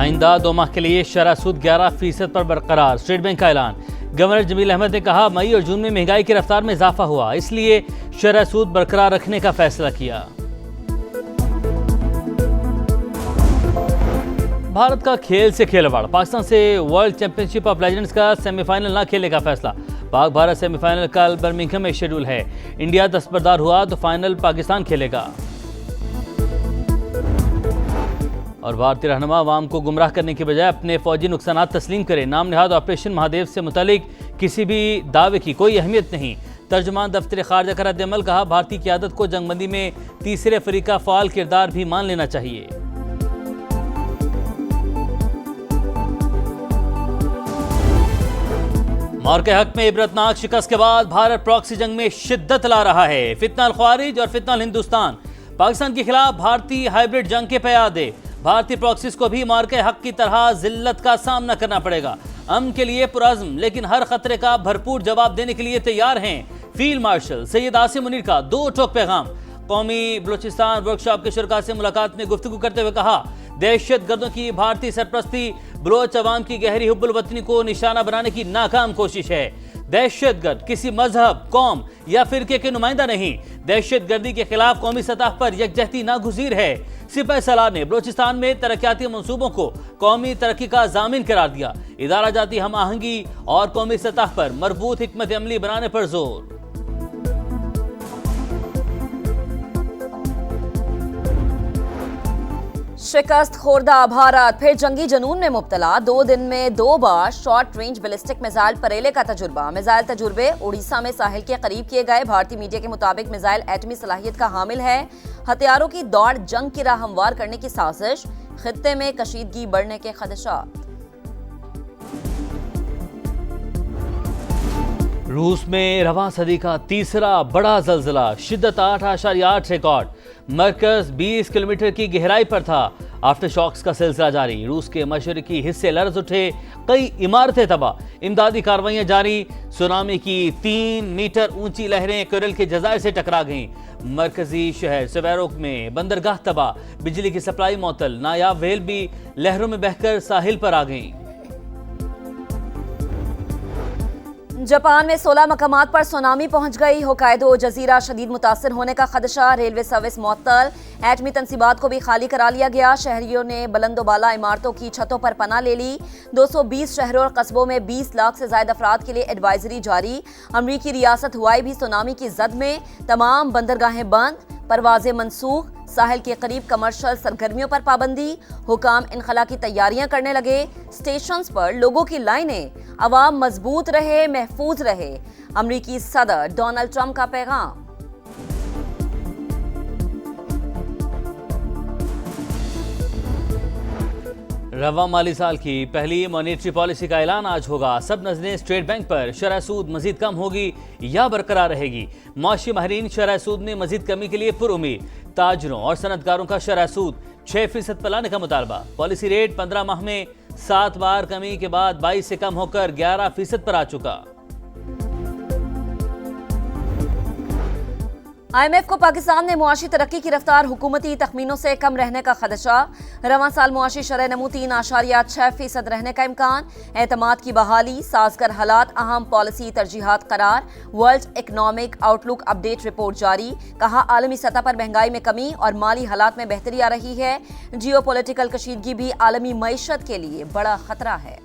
आइंदा 2 माह के लिए शरह सूद 11% पर बरकरार, स्टेट बैंक का ऐलान। गवर्नर जमील अहमद ने कहा, मई और जून में महंगाई की रफ्तार में इजाफा हुआ, इसलिए शरह सूद बरकरार रखने का फैसला किया। भारत का खेल से खिलवाड़, पाकिस्तान से वर्ल्ड चैंपियनशिप ऑफ लेजेंड्स का सेमीफाइनल न खेलने का फैसला। पाक भारत सेमीफाइनल कल बर्मिंघम में शेड्यूल है। इंडिया दस्तबरदार हुआ तो फाइनल पाकिस्तान खेलेगा। और भारतीय रहनुमा अवाम को गुमराह करने की बजाय अपने फौजी नुकसानात तस्लीम करें। नाम निहाद ऑपरेशन महादेव से मुतालिक किसी भी दावे की कोई अहमियत नहीं। तर्जुमान दफ्तर खारजा का रद्द-ए-अमल, कहा, भारतीय क़यादत को जंगबंदी में तीसरे फरीक का फ़ाल किरदार भी मान लेना चाहिए। मौर के हक में इबरतनाक शिकस्त के बाद भारत प्रॉक्सी जंग में शिद्दत ला रहा है। फितना अल ख्वारिज और फितना अल हिंदुस्तान, पाकिस्तान के खिलाफ भारतीय हाइब्रिड जंग के प्यादे। भारतीय प्रॉक्सीज को भी मौर के हक की तरह जिल्लत का सामना करना पड़ेगा। अमन के लिए पुरअज़्म, लेकिन हर खतरे का भरपूर जवाब देने के लिए तैयार हैं। फील्ड मार्शल सैयद आसिम मुनीर का 2 टोक पैगाम। कौमी बलूचिस्तान वर्कशॉप के शुरका से मुलाकात में गुफ्तगू करते हुए कहा, दहशत गर्दों की भारतीय सरपरस्ती बलोच अवाम की गहरी हुब्बुल वतनी को निशाना बनाने की नाकाम कोशिश है। दहशतगर्द किसी मजहब, कौम या फिरके के नुमाइंदा नहीं। दहशतगर्दी के खिलाफ कौमी सतह पर यकजहती नागुज़ीर है। सिपाही सलार ने बलोचिस्तान में तरक्याती मंसूबों को कौमी तरक्की का जामिन करार दिया। इदारा जाती हम आहंगी और कौमी सतह पर मरबूत हिकमत अमली बनाने पर जोर। शिकस्त खोरदा भारत फिर जंगी जनून में मुब्तला। 2 दिन में 2 बार शॉर्ट रेंज बैलिस्टिक मिसाइल परेले का तजुर्बा। मिसाइल तजुर्बे उड़ीसा में साहिल के करीब किए गए। भारतीय मीडिया के मुताबिक मिसाइल एटमी सलाहियत का हामिल है। हथियारों की दौड़ जंग की राह हमवार करने की साजिश, खित्ते में कशीदगी बढ़ने के खदशात। रूस में रवां सदी का तीसरा बड़ा जल्जला, शिद्दत 8.8 रिकॉर्ड। मरकज 20 किलोमीटर की गहराई पर था। आफ्टर शॉक्स का सिलसिला जारी। रूस के मशरकी हिस्से लर्ज उठे, कई इमारतें तबाह। इमदादी कार्रवाइयां जारी। सुनामी की 3 मीटर ऊंची लहरें कोरल के जजायर से टकरा गईं। मरकजी शहर सेवेरोक में बंदरगाह तबाह। बिजली की सप्लाई मअतल। नायाब व्हेल भी लहरों में बहकर साहिल पर आ गईं। जापान में 16 मकामात पर सुनामी पहुंच गई। होकाइडो जजीरा शदीद मुतासर होने का खदशा। रेलवे सर्विस मुअत्तल। एटमी तंसीबात को भी खाली करा लिया गया। शहरियों ने बुलंदोबाला इमारतों की छतों पर पनाह ले ली। 220 शहरों और कस्बों में 20 लाख से ज्यादा अफराद के लिए एडवाइजरी जारी। अमरीकी रियासत हुआई भी सुनामी की जद में। तमाम बंदरगाहें बंद, परवाजें मनसूख। साहिल के करीब कमर्शियल सरगर्मियों पर पाबंदी। हुकाम इनखला की तैयारियां करने लगे। स्टेशंस पर लोगों की लाइनें। अवाम मजबूत रहे, महफूज रहे। अमरीकी सदर डोनाल्ड ट्रंप का पैगाम। रवा माली साल की पहली मॉनेटरी पॉलिसी का ऐलान आज होगा। सब नजरें स्टेट बैंक पर। शरह सूद मजीद कम होगी या बरकरार रहेगी। मौशी माहिरीन शरह सूद में मजीद कमी के लिए पुरुमीद। ताजरों और सनतकारों का शरह सूद 6% पर लाने का मुतालबा। पॉलिसी रेट 15 माह में 7 बार कमी के बाद 22 से कम होकर 11% पर आ चुका। IMF को पाकिस्तान में मुआशी तरक्की की रफ्तार हुकूमती तखमीनों से कम रहने का खदशा। रवां साल मुआशी शरह नमू 3.6% रहने का इम्कान। एतमाद की बहाली, साजगर हालात अहम पॉलिसी तरजीहात करार। World economic outlook update report जारी। कहा, आलमी सतह पर महंगाई में कमी और माली हालात में बेहतरी आ रही है। जियो पोलिटिकल कशीदगी भी आलमी मईशत के लिए बड़ा खतरा है।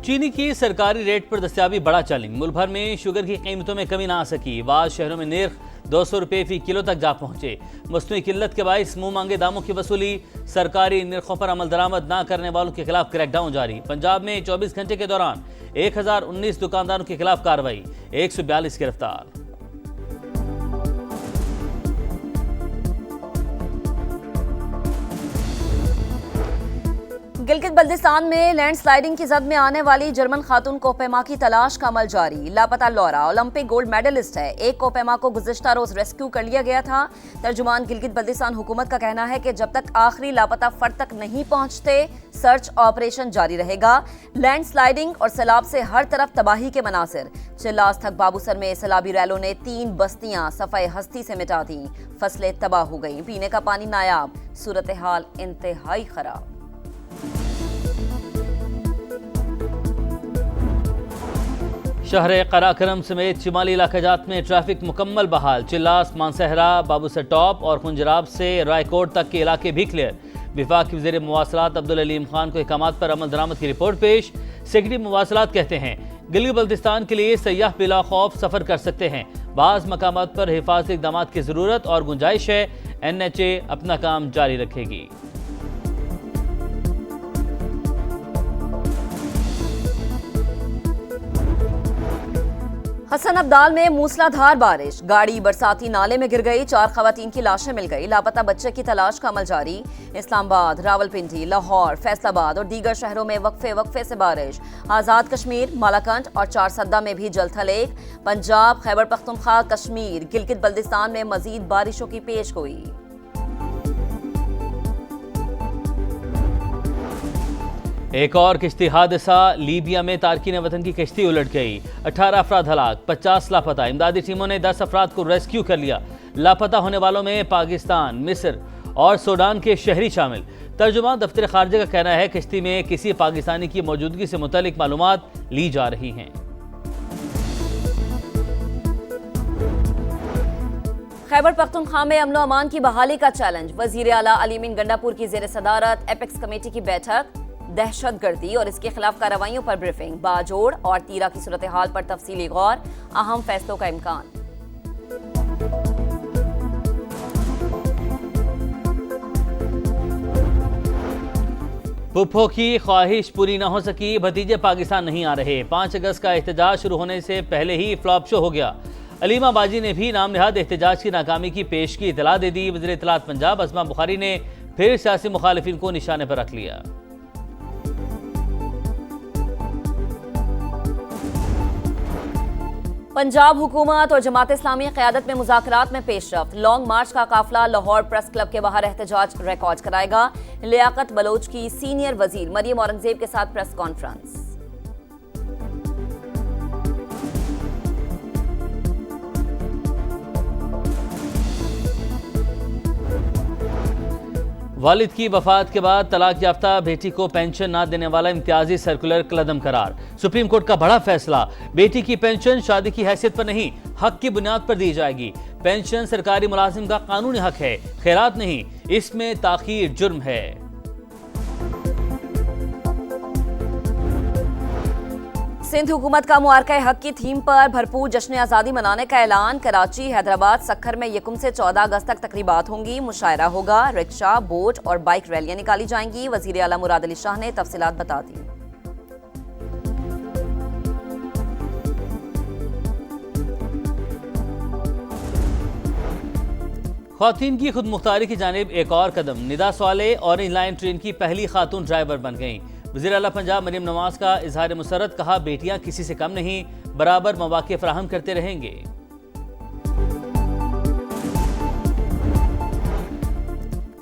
चीनी की सरकारी रेट पर दस्तयाबी बड़ा चैलेंज। मुल्क भर में शुगर की कीमतों में कमी ना आ सकी। बाद शहरों में निर्ख 200 रुपये फी किलो तक जा पहुंचे। मसनूई किल्लत के बाइस मुंह मांगे दामों की वसूली। सरकारी निर्खों पर अमल दरामद ना करने वालों के खिलाफ क्रैकडाउन जारी। पंजाब में 24 घंटे के दौरान 1019 दुकानदारों के खिलाफ कार्रवाई। 142 गिरफ्तार। गिलगित बल्तिस्तान में लैंडस्लाइडिंग की जद में आने वाली जर्मन खातून कोहपेमा की तलाश का अमल जारी। लापता लौरा ओलंपिक गोल्ड मेडलिस्ट है। एक कोहपेमा को गुज़िश्ता रोज रेस्क्यू कर लिया गया था। तर्जुमान गिलगित बल्तिस्तान हुकूमत का कहना है कि जब तक आखिरी लापता फर्द तक नहीं पहुंचते सर्च ऑपरेशन जारी रहेगा। लैंडस्लाइडिंग और सैलाब से हर तरफ तबाही के मनासिर। चिल्लास थक बाबूसर में सैलाबी रैलों ने 3 बस्तियां सफ़ाई हस्ती से मिटा दी। फसलें तबाह हो गई, पीने का पानी नायाब, सूरत हाल इंतहाई खराब। शहर कराकरम समेत शिमाली इलाकाजात में ट्रैफिक मुकम्मल बहाल। चिल्लास, मानसहरा, बाबूसर टॉप और खुंजराब से रायकोट तक के इलाके भी क्लियर। विफाक के वज़ीर मवासलात अब्दुल अलीम खान को अहकामात पर अमल दरामद की रिपोर्ट पेश। सेक्रेटरी मवासलात कहते हैं गिलगित बल्तिस्तान के लिए सयाह बिला खौफ सफर कर सकते हैं। बाज़ मकामात पर हिफाजती इक़दाम की ज़रूरत और गुंजाइश है। NHA अपना काम जारी रखेगी। हसन अब्दाल में मूसलाधार बारिश, गाड़ी बरसाती नाले में गिर गई। 4 खवातीन की लाशें मिल गई। लापता बच्चे की तलाश का अमल जारी। इस्लामाबाद, रावलपिंडी, लाहौर, फैसलाबाद और दीगर शहरों में वक्फे से बारिश। आज़ाद कश्मीर, मालाकंड और 4 सद्दा में भी जलथलेक। पंजाब, खैबर पख्तूनख्वा, कश्मीर, गिलगित बल्तिस्तान में मजीद बारिशों की पेशगोई। एक और किश्ती हादसा, लीबिया में तारकीन वतन की किश्ती उलट गई। 18 अफराद हलाक, 50 लापता। इमदादी टीमों ने 10 अफराद को रेस्क्यू कर लिया। लापता होने वालों में पाकिस्तान, मिस्र और सूडान के शहरी शामिल। तर्जुमान दफ्तर खारजा का कहना है किश्ती में किसी पाकिस्तानी की मौजूदगी से मुतल्लिक मालूमात ली जा रही हैं। खैबर पख्तूनख्वा में अमनो अमान की बहाली का चैलेंज। वजीर आला अलीमीन गंडापुर की जेर सदारत एपेक्स कमेटी की बैठक। दहशतगर्दी और इसके खिलाफ कार्रवाइयों पर ब्रीफिंग। बाजोड़ और तीरा की सूरत हाल पर तफसीली गौर। अहम फैसलों का इम्कान। पुप्पो की ख्वाहिश पूरी न हो सकी, भतीजे पाकिस्तान नहीं आ रहे। 5 अगस्त का एहतजाज शुरू होने से पहले ही फ्लॉप शो हो गया। अलीमा बाजी ने भी नाम नहाद एहतजाज की नाकामी की पेश की इतला दे दी। वज़ीर इत्तलात पंजाब अस्मा बुखारी ने फिर सियासी मुखालिफिन को निशाने पर रख लिया। पंजाब हुकूमत और जमात इस्लामी क़यादत में मुज़ाकरात में पेशरफ्त। लॉन्ग मार्च का काफिला लाहौर प्रेस क्लब के बाहर एहतजाज रिकॉर्ड कराएगा। लियाकत बलोच की सीनियर वजीर मरियम औरंगजेब के साथ प्रेस कॉन्फ्रेंस। वालिद की वफात के बाद तलाक याफ्ता बेटी को पेंशन न देने वाला इम्तियाजी सर्कुलर कलअदम करार। सुप्रीम कोर्ट का बड़ा फैसला, बेटी की पेंशन शादी की हैसियत पर नहीं हक की बुनियाद पर दी जाएगी। पेंशन सरकारी मुलाजिम का कानूनी हक है, खैरात नहीं। इसमें ताखीर जुर्म है। सिंध हुकूमत का मुआरका हक की थीम पर भरपूर जश्न आज़ादी मनाने का ऐलान। कराची, हैदराबाद, सक्खर में 1 से 14 अगस्त तक तकरीबात होंगी। मुशायरा होगा। रिक्शा, बोट और बाइक रैलियां निकाली जाएंगी। वजीर आला मुराद अली शाह ने तफसीलात बता दी। ख्वातीन की खुद मुख्तारी की जानिब एक और कदम। निदा सवाले ऑरेंज लाइन ट्रेन की पहली खातून ड्राइवर बन गईं। वज़ीर आला पंजाब मरियम नवाज का इजहार मुसरत, कहा बेटियां किसी से कम नहीं, बराबर मौके फराहम करते रहेंगे।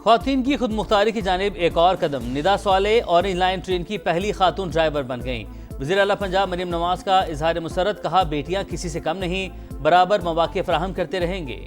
ख्वातीन की खुद मुख्तारी की जानिब एक और कदम। निदा सवाले ऑरेंज लाइन ट्रेन की पहली खातून ड्राइवर बन गईं। वज़ीर आला पंजाब मरियम नवाज का इजहार मुसरत, कहा बेटियां किसी से कम नहीं, बराबर मौके फराहम करते रहेंगे।